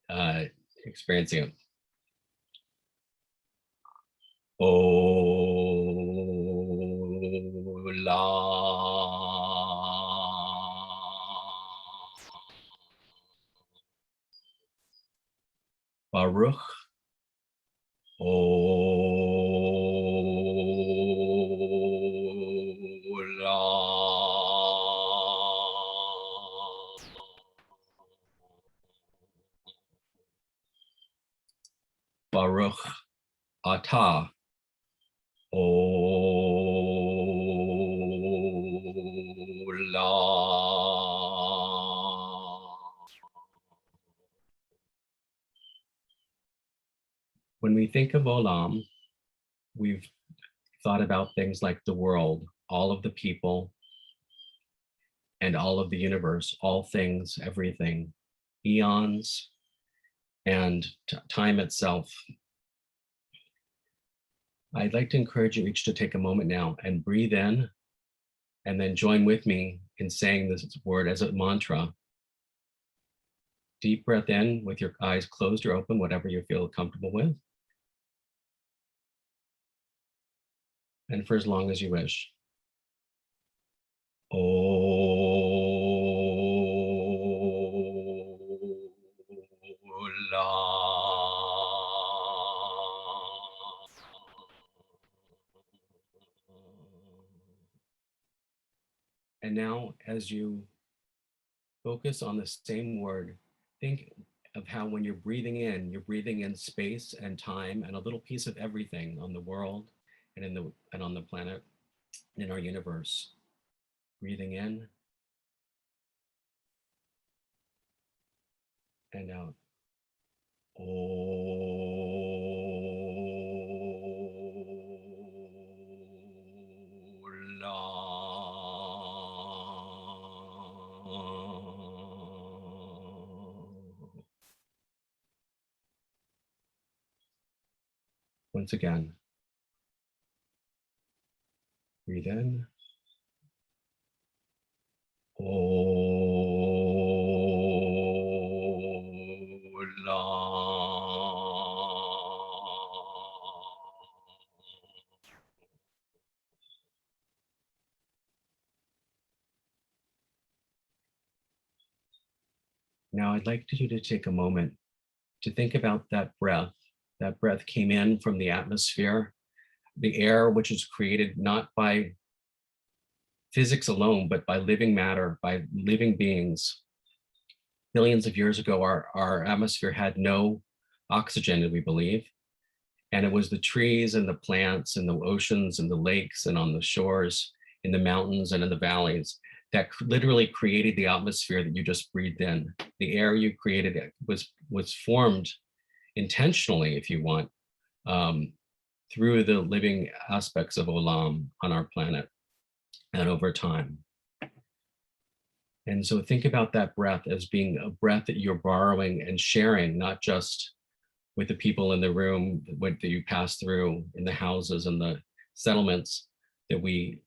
uh, experiencing it. Baruch Baruch Atah Olam. When we think of Olam, we've thought about things like the world, all of the people, and all of the universe, all things, everything, eons, and time itself. I'd like to encourage you each to take a moment now and breathe in, and then join with me in saying this word as a mantra. Deep breath in with your eyes closed or open, whatever you feel comfortable with. And for as long as you wish. And now, as you focus on the same word, think of how when you're breathing in space and time and a little piece of everything on the world and on the planet, in our universe. Breathing in and out. Once again, breathe in. Now I'd like you to take a moment to think about that breath. That breath came in from the atmosphere, the air, which is created not by physics alone, but by living matter, by living beings. Billions of years ago, our atmosphere had no oxygen, we believe. And it was the trees and the plants and the oceans and the lakes and on the shores, in the mountains and in the valleys that literally created the atmosphere that you just breathed in. The air you created was formed intentionally, if you want, through the living aspects of Olam on our planet and over time. And so think about that breath as being a breath that you're borrowing and sharing, not just with the people in the room that you pass through in the houses and the settlements that we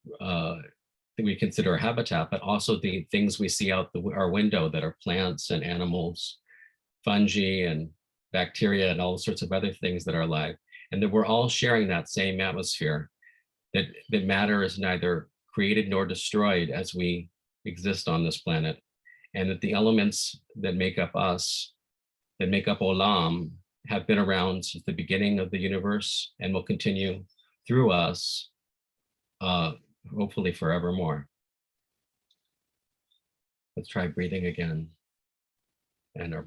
consider a habitat, but also the things we see out our window that are plants and animals, fungi and bacteria and all sorts of other things that are alive. And that we're all sharing that same atmosphere, that matter is neither created nor destroyed as we exist on this planet. And that the elements that make up us, that make up Olam, have been around since the beginning of the universe and will continue through us, hopefully forevermore. Let's try breathing again. And our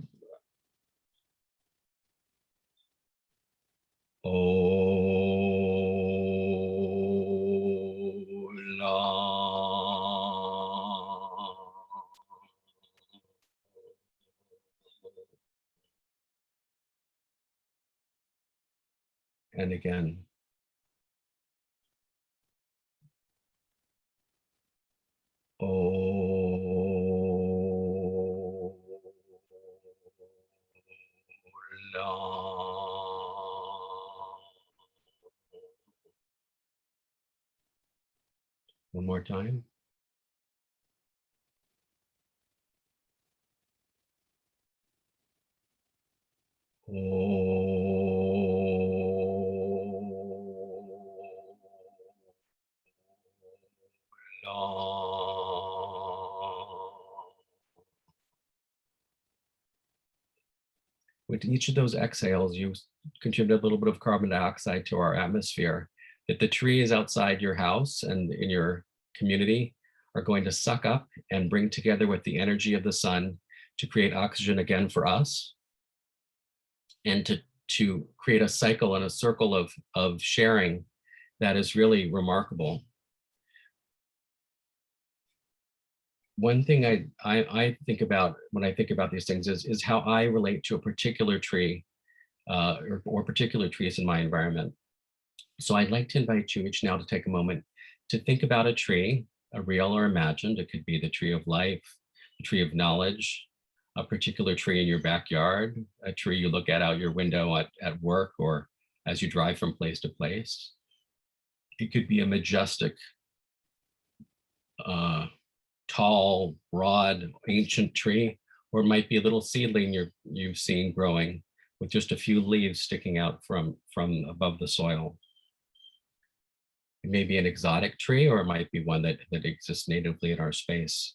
and again. One more time. With each of those exhales, you contribute a little bit of carbon dioxide to our atmosphere that the trees outside your house and in your community are going to suck up and bring together with the energy of the sun to create oxygen again for us and to create a cycle and a circle of sharing that is really remarkable. One thing I think about when I think about these things is how I relate to a particular tree or particular trees in my environment. So I'd like to invite you each now to take a moment to think about a tree, a real or imagined. It could be the tree of life, the tree of knowledge, a particular tree in your backyard, a tree you look at out your window at work or as you drive from place to place. It could be a majestic, uh, tall, broad, ancient tree, or it might be a little seedling you've seen growing with just a few leaves sticking out from above the soil. It may be an exotic tree, or it might be one that exists natively in our space.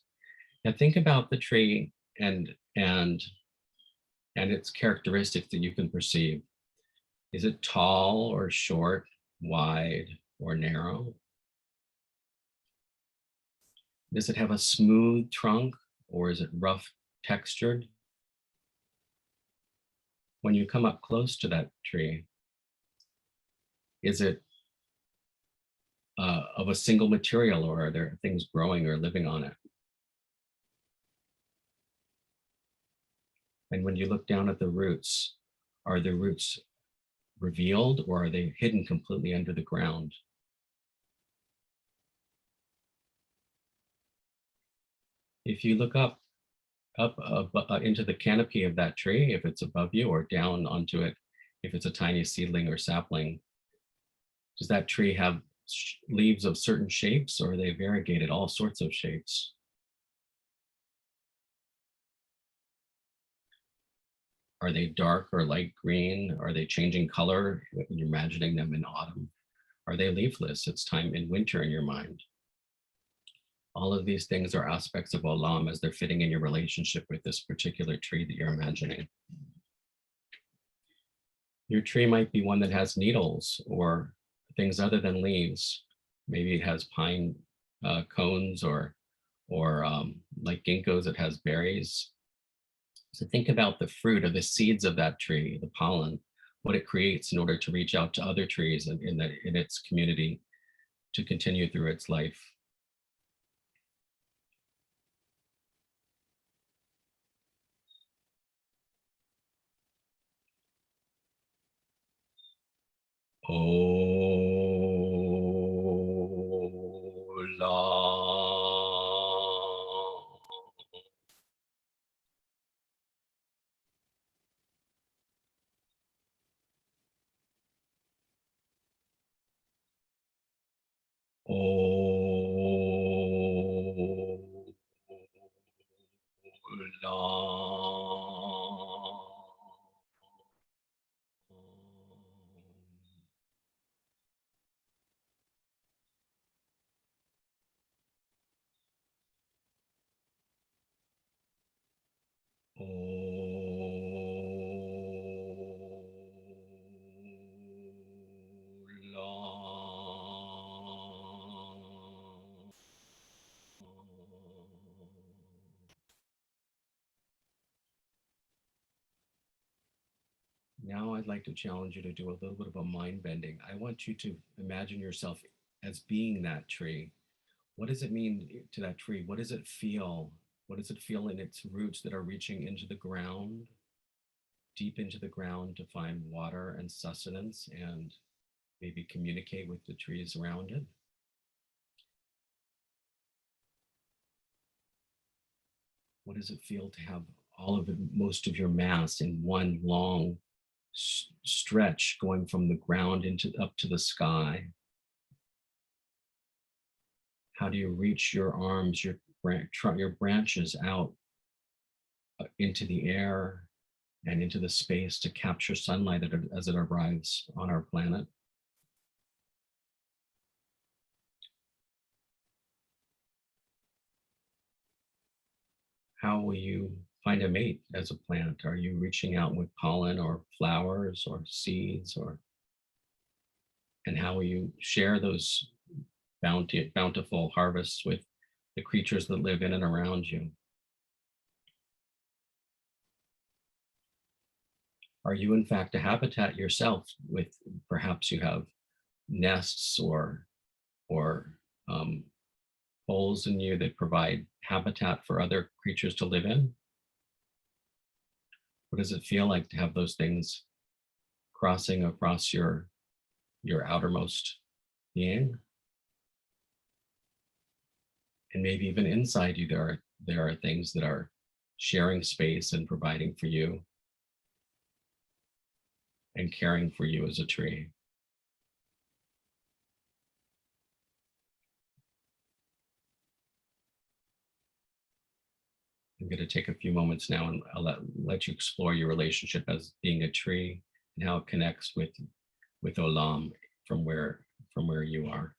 Now think about the tree and its characteristics that you can perceive. Is it tall or short, wide or narrow? Does it have a smooth trunk or is it rough textured? When you come up close to that tree, is it of a single material or are there things growing or living on it? And when you look down at the roots, are the roots revealed or are they hidden completely under the ground? If you look into the canopy of that tree, if it's above you, or down onto it, if it's a tiny seedling or sapling, does that tree have leaves of certain shapes or are they variegated, all sorts of shapes? Are they dark or light green? Are they changing color when you're imagining them in autumn? Are they leafless? It's time in winter in your mind. All of these things are aspects of Olam as they're fitting in your relationship with this particular tree that you're imagining. Your tree might be one that has needles or things other than leaves. Maybe it has pine cones or like ginkgos, it has berries. So think about the fruit or the seeds of that tree, the pollen, what it creates in order to reach out to other trees in its community to continue through its life. Olam. Now I'd like to challenge you to do a little bit of a mind bending. I want you to imagine yourself as being that tree. What does it mean to that tree? What does it feel? What does it feel in its roots that are reaching into the ground, deep into the ground to find water and sustenance and maybe communicate with the trees around it? What does it feel to have all of it, most of your mass in one long stretch going from the ground into up to the sky? How do you reach your arms, your branches out into the air and into the space to capture sunlight as it arrives on our planet. How will you find a mate as a plant? Are you reaching out with pollen or flowers or seeds, or and how will you share those bountiful harvests with the creatures that live in and around you? Are you in fact a habitat yourself with perhaps you have nests or um, holes in you that provide habitat for other creatures to live in? What does it feel like to have those things crossing across your outermost being? And maybe even inside you, there are things that are sharing space and providing for you and caring for you as a tree. I'm going to take a few moments now and I'll let you explore your relationship as being a tree and how it connects with Olam from where you are.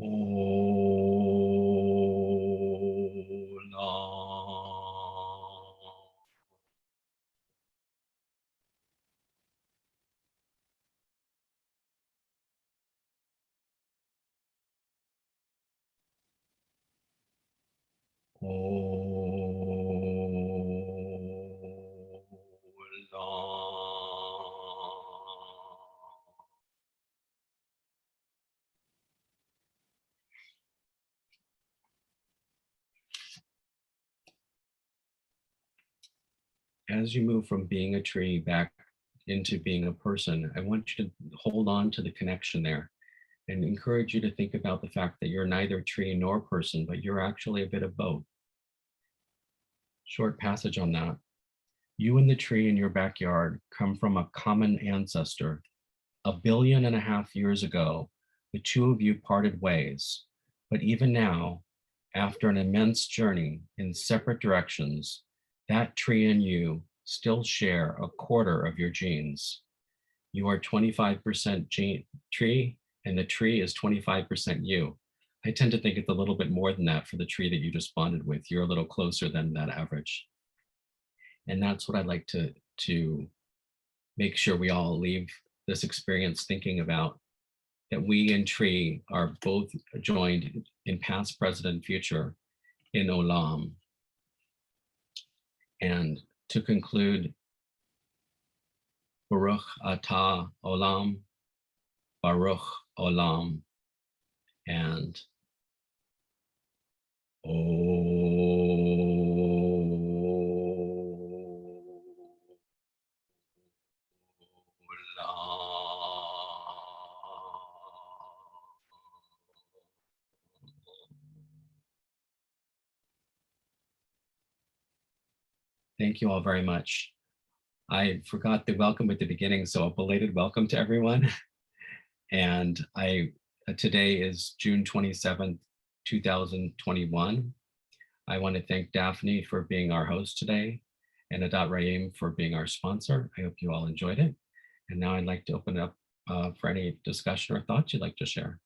Olam. As you move from being a tree back into being a person, I want you to hold on to the connection there and encourage you to think about the fact that you're neither tree nor person, but you're actually a bit of both. Short passage on that. You and the tree in your backyard come from a common ancestor. 1.5 billion years ago, the two of you parted ways. But even now, after an immense journey in separate directions, that tree and you still share a quarter of your genes. You are 25% tree, and the tree is 25% you. I tend to think it's a little bit more than that for the tree that you just bonded with. You're a little closer than that average. And that's what I'd like to make sure we all leave this experience thinking about, that we and tree are both joined in past, present, and future in Olam. And to conclude, Baruch Atah Olam, Baruch Olam, and thank you all very much. I forgot the welcome at the beginning, so a belated welcome to everyone. And today is June 27th, 2021. I want to thank Daphne for being our host today and Adat Raim for being our sponsor. I hope you all enjoyed it. And now I'd like to open it up for any discussion or thoughts you'd like to share.